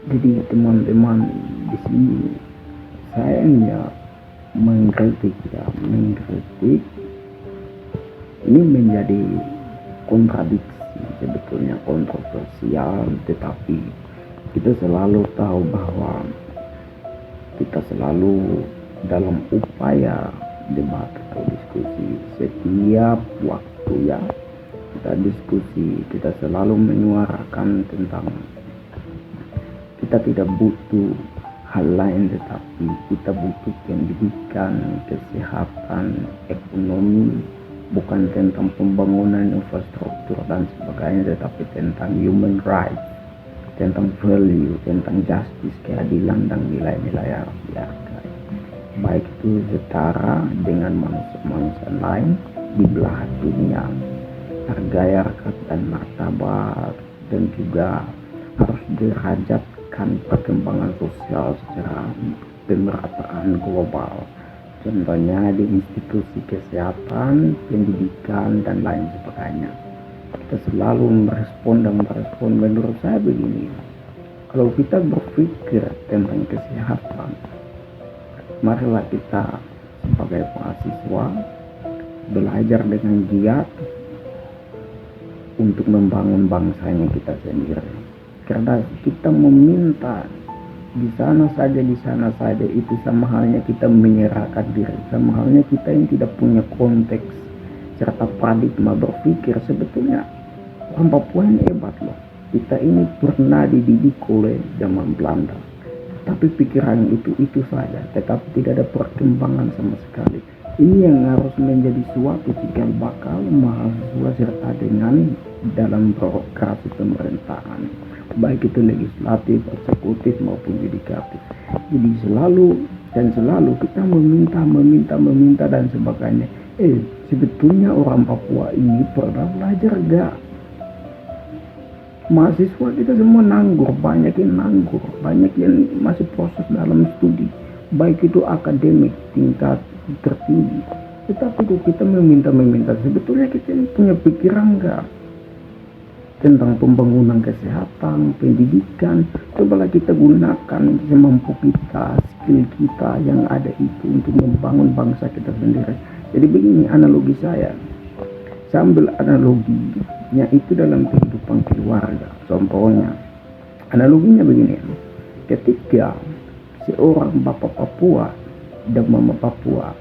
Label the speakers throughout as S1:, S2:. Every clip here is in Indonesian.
S1: Jadi teman-teman, di sini saya hanya mengkritik ini menjadi kontradiksi, sebetulnya kontroversial, tetapi kita selalu tahu bahwa kita selalu dalam upaya debat atau diskusi setiap waktu ya, kita diskusi, kita selalu menyuarakan tentang kita tidak butuh hal lain, tetapi kita butuh pendidikan, kesehatan, ekonomi, bukan tentang pembangunan infrastruktur dan sebagainya, tetapi tentang human rights, tentang value, tentang justice, keadilan dan nilai-nilai yang harus dihargai, baik itu setara dengan manusia-manusia lain di belahan dunia, hargai harkat dan martabat, dan juga harus derajatkan perkembangan sosial secara pemerataan global, contohnya di institusi kesehatan, pendidikan, dan lain sebagainya. Kita selalu merespon. Menurut saya begini, kalau kita berpikir tentang kesehatan, marilah kita sebagai mahasiswa belajar dengan giat untuk membangun bangsanya kita sendiri. Karena kita meminta di sana saja itu sama halnya kita menyerahkan diri, sama halnya kita yang tidak punya konteks serta paradigma berpikir. Sebetulnya orang Papua ini hebat loh, kita ini pernah dididik oleh zaman Belanda, tapi pikiran itu saja, tetapi tidak ada perkembangan sama sekali. Ini yang harus menjadi suatu cikal bakal mahasiswa serta dengan dalam birokrasi pemerintahan, baik itu legislatif, eksekutif maupun yudikatif. Jadi selalu kita meminta dan sebagainya. Sebetulnya orang Papua ini pernah belajar gak? Mahasiswa kita semua nganggur, banyak yang nganggur, banyak yang masih proses dalam studi, baik itu akademik tingkat tertinggi. Tetapi kalau kita meminta, sebetulnya kita ini punya pikiran gak tentang pembangunan kesehatan, pendidikan? Cobalah kita gunakan semampu kita, skill kita yang ada itu untuk membangun bangsa kita sendiri. Jadi begini analogi saya ambil analoginya itu dalam kehidupan keluarga. Contohnya, analoginya begini, ketika seorang bapak Papua dan mama Papua,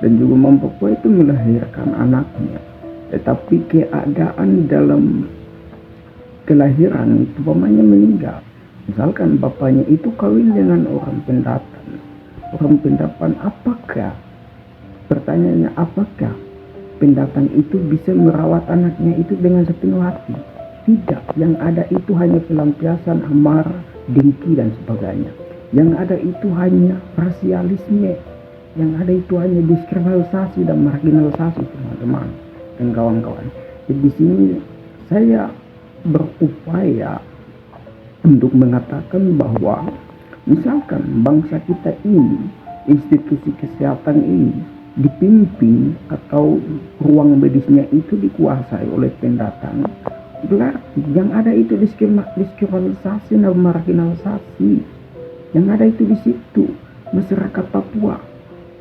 S1: dan juga mama Papua itu melahirkan anaknya, tetapi keadaan dalam kelahiran itu pamannya meninggal. Misalkan bapaknya itu kawin dengan orang pendatang, apakah, pertanyaannya, apakah pendatang itu bisa merawat anaknya itu dengan sepenuh hati? Tidak. Yang ada itu hanya pelampiasan amarah, dengki dan sebagainya. Yang ada itu hanya rasialisme, yang ada itu hanya diskriminalisasi dan marginalisasi, teman-teman dan kawan-kawan. Jadi di sini saya berupaya untuk mengatakan bahwa misalkan bangsa kita ini, institusi kesehatan ini dipimpin atau ruang medisnya itu dikuasai oleh pendatang, berarti yang ada itu diskriminalisasi dan marginalisasi. Yang ada itu di situ masyarakat Papua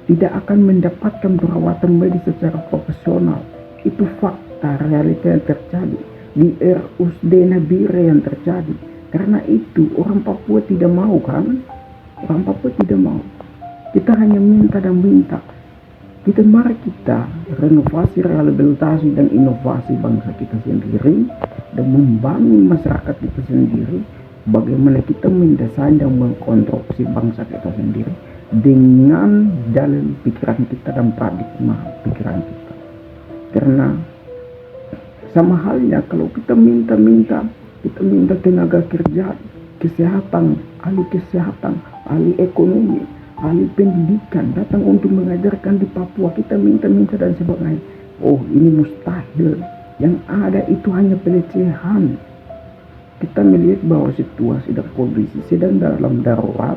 S1: tidak akan mendapatkan perawatan medis secara profesional. Itu fakta, realita yang terjadi di RUSD Nabire yang terjadi. Karena itu orang Papua tidak mau kan? Orang Papua tidak mau. Kita hanya minta dan minta. Mari kita renovasi, rehabilitasi dan inovasi bangsa kita sendiri dan membangun masyarakat kita sendiri. Bagaimana kita mendesain dan mengkonstruksi bangsa kita sendiri dengan dalam pikiran kita dan paradigma pikiran kita. Karena sama halnya kalau kita minta tenaga kerja, kesehatan, ahli ekonomi, ahli pendidikan datang untuk mengajarkan di Papua, kita minta dan sebagainya. Oh, ini mustahil. Yang ada itu hanya pelecehan. Kita melihat bahwa situasi dan kondisi sedang dalam darurat.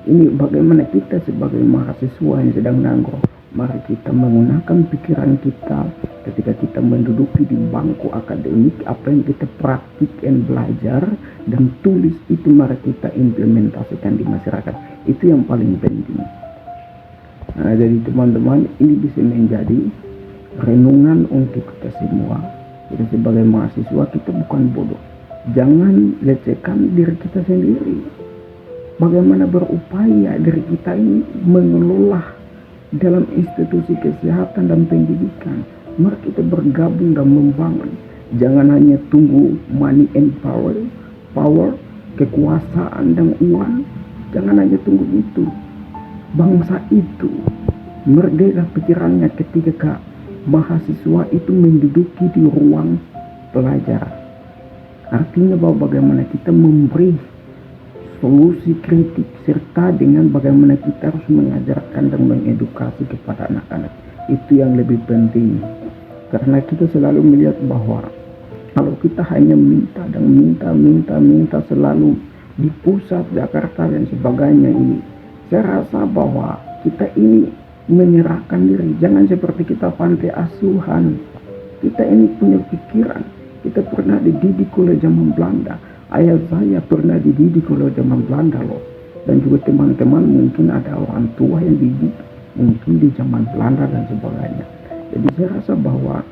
S1: Ini bagaimana kita sebagai mahasiswa yang sedang nganggur Mari kita menggunakan pikiran kita ketika kita menduduki di bangku akademik. Apa yang kita praktikkan, belajar dan tulis itu mari kita implementasikan di masyarakat. Itu yang paling penting. Nah, jadi teman-teman, ini bisa menjadi renungan untuk kita semua. Kita sebagai mahasiswa, kita bukan bodoh. Jangan lecehkan diri kita sendiri. Bagaimana berupaya diri kita ini mengelola dalam institusi kesehatan dan pendidikan. Mari kita bergabung dan membangun. Jangan hanya tunggu money and power, kekuasaan dan uang. Jangan hanya tunggu itu. Bangsa itu merdeka pikirannya ketika mahasiswa itu menduduki di ruang pelajaran. Artinya bahwa bagaimana kita memberi solusi kritik serta dengan bagaimana kita harus mengajarkan dan mengedukasi kepada anak-anak. Itu yang lebih penting, karena kita selalu melihat bahwa kalau kita hanya minta dan minta selalu di pusat Jakarta dan sebagainya ini, saya rasa bahwa kita ini menyerahkan diri. Jangan seperti kita pantai asuhan. Kita ini punya pikiran. Kita pernah dididik oleh zaman Belanda. Ayah saya pernah dididik oleh zaman Belanda loh. Dan juga teman-teman mungkin ada orang tua yang dididik mungkin di zaman Belanda dan sebagainya. Jadi saya rasa bahwa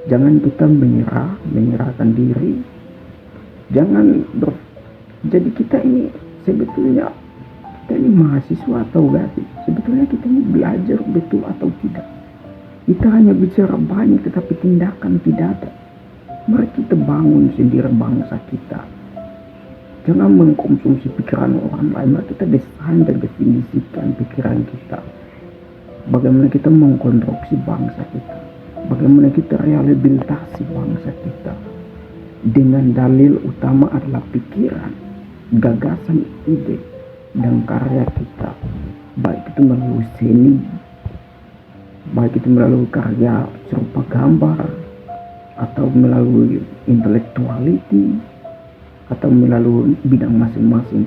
S1: jangan kita menyerahkan diri. Jadi kita ini sebetulnya kita ini mahasiswa atau enggak sih? Sebetulnya kita ini belajar betul atau tidak? Kita hanya bicara banyak tetapi tindakan tidak ada. Mari kita bangun sendiri bangsa kita. Jangan mengkonsumsi pikiran orang lain. Mari kita desain dan definisikan pikiran kita. Bagaimana kita mengkonstruksi bangsa kita. Bagaimana kita rehabilitasi bangsa kita. Dengan dalil utama adalah pikiran, gagasan, ide, dan karya kita. Baik itu melalui seni, baik itu melalui karya serupa gambar, atau melalui intellectuality, atau melalui bidang masing-masing,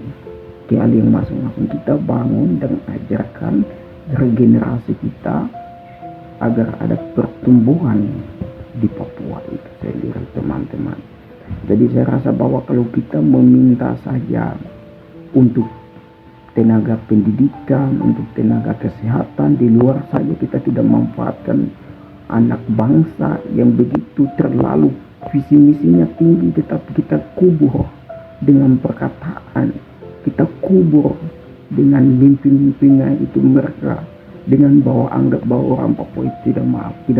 S1: keahlian masing-masing. Kita bangun dan ajarkan regenerasi kita agar ada pertumbuhan di Papua itu sendiri, teman-teman. Jadi saya rasa bahwa kalau kita meminta saja untuk tenaga pendidikan, untuk tenaga kesehatan, di luar saja kita tidak memanfaatkan anak bangsa yang begitu terlalu visi misinya tinggi, tetapi kita kubur dengan perkataan, kita kubur dengan mimpi-mimpinya itu mereka, dengan bahwa anggap bahwa orang Papua itu tidak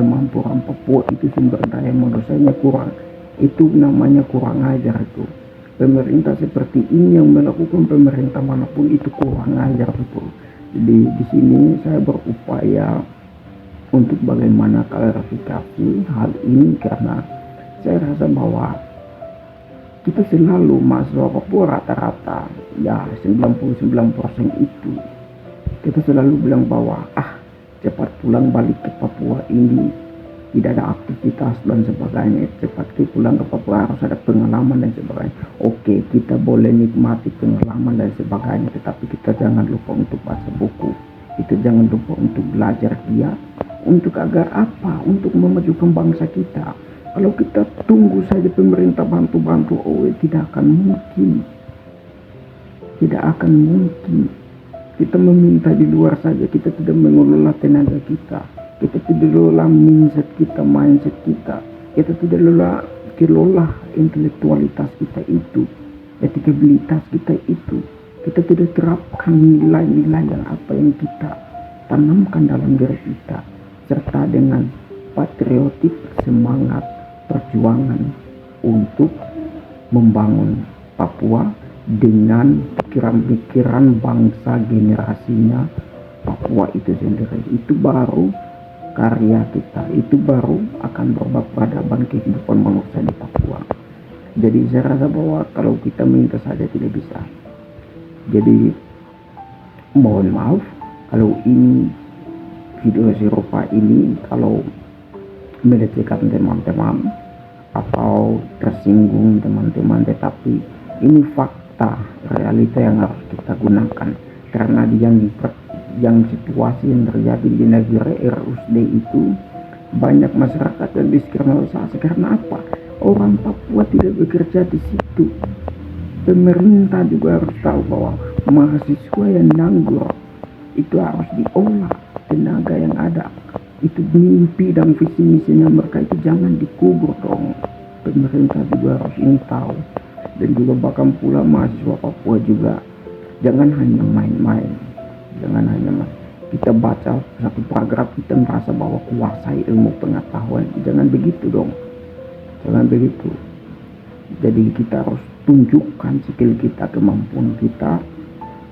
S1: mampu, orang Papua itu sumber daya manusianya kurang. Itu namanya kurang ajar itu. Pemerintah seperti ini yang melakukan, pemerintah manapun itu kurang ajar betul. Jadi di sini saya berupaya untuk bagaimana klarifikasi hal ini, karena saya rasa bahwa kita selalu mahasiswa Papua rata-rata ya 99% itu kita selalu bilang bahwa cepat pulang balik ke Papua ini, tidak ada aktivitas dan sebagainya. Cepat kita pulang ke Papua harus ada pengalaman dan sebagainya. Oke, kita boleh nikmati pengalaman dan sebagainya, tetapi kita jangan lupa untuk baca buku. Kita jangan lupa untuk belajar dia. Untuk agar apa? Untuk memajukan bangsa kita. Kalau kita tunggu saja pemerintah bantu-bantu, tidak akan mungkin. Tidak akan mungkin. Kita meminta di luar saja, kita tidak mengelola tenaga kita. Kita tidak lola mindset kita, kita tidak kelola intelektualitas kita itu, etikabilitas kita itu. Kita tidak terapkan nilai-nilai dan apa yang kita tanamkan dalam diri kita, serta dengan patriotik semangat perjuangan untuk membangun Papua dengan pikiran-pikiran bangsa generasinya Papua itu sendiri. Itu baru karya kita, itu baru akan berubah peradaban kehidupan manusia di Papua. Jadi saya rasa bahwa kalau kita minta saja tidak bisa. Jadi mohon maaf kalau ini video serupa ini kalau melecehkan teman-teman atau tersinggung teman-teman, tetapi ini fakta realita yang harus kita gunakan, karena yang situasi yang terjadi di negara RUSD itu banyak masyarakat yang diskriminasi. Karena apa? Orang Papua tidak bekerja di situ. Pemerintah juga harus tahu bahwa mahasiswa yang nganggur itu harus diolah tenaga yang ada. Itu mimpi dan visi misinya mereka itu jangan dikubur dong. Pemerintah juga harus ini tahu. Dan juga bahkan pula mahasiswa Papua juga jangan hanya main-main. Kita baca satu paragraf kita merasa bahwa kuasai ilmu pengetahuan. Jangan begitu dong. Jangan begitu. Jadi kita harus tunjukkan skill kita, kemampuan kita,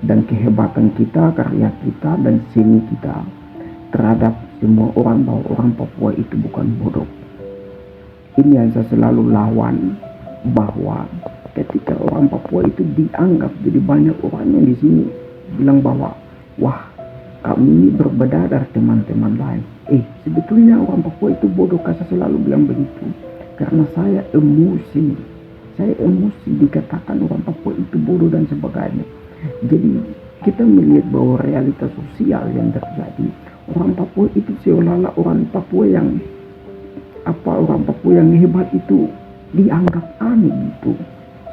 S1: dan kehebatan kita, karya kita, dan seni kita terhadap semua orang, bahwa orang Papua itu bukan bodoh. Ini yang saya selalu lawan, bahwa ketika orang Papua itu dianggap, jadi banyak orang yang di sini bilang bahwa wah, kamu ini berbeda dari teman-teman lain. Sebetulnya orang Papua itu bodoh. Saya selalu bilang begitu karena saya emosi dikatakan orang Papua itu bodoh dan sebagainya. Jadi kita melihat bahwa realitas sosial yang terjadi, orang Papua itu seolah-olah orang Papua yang hebat itu dianggap aneh gitu.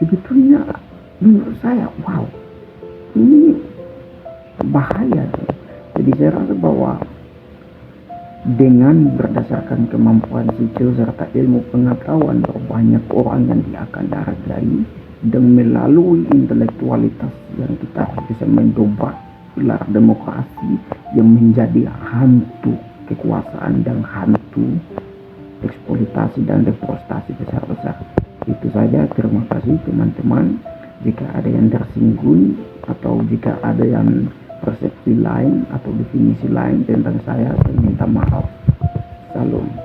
S1: Sebetulnya menurut saya, wow, ini bahaya. Jadi saya rasa bahwa dengan berdasarkan kemampuan skill serta ilmu pengetahuan, banyak orang yang dia akan hargai, dan melalui intelektualitas yang kita bisa mendobrak pilar demokrasi yang menjadi hantu kekuasaan dan hantu eksploitasi dan deforestasi besar-besar. Itu saja, terima kasih teman-teman. Jika ada yang tersinggung atau jika ada yang persepsi lain atau definisi lain tentang saya minta maaf. Salam.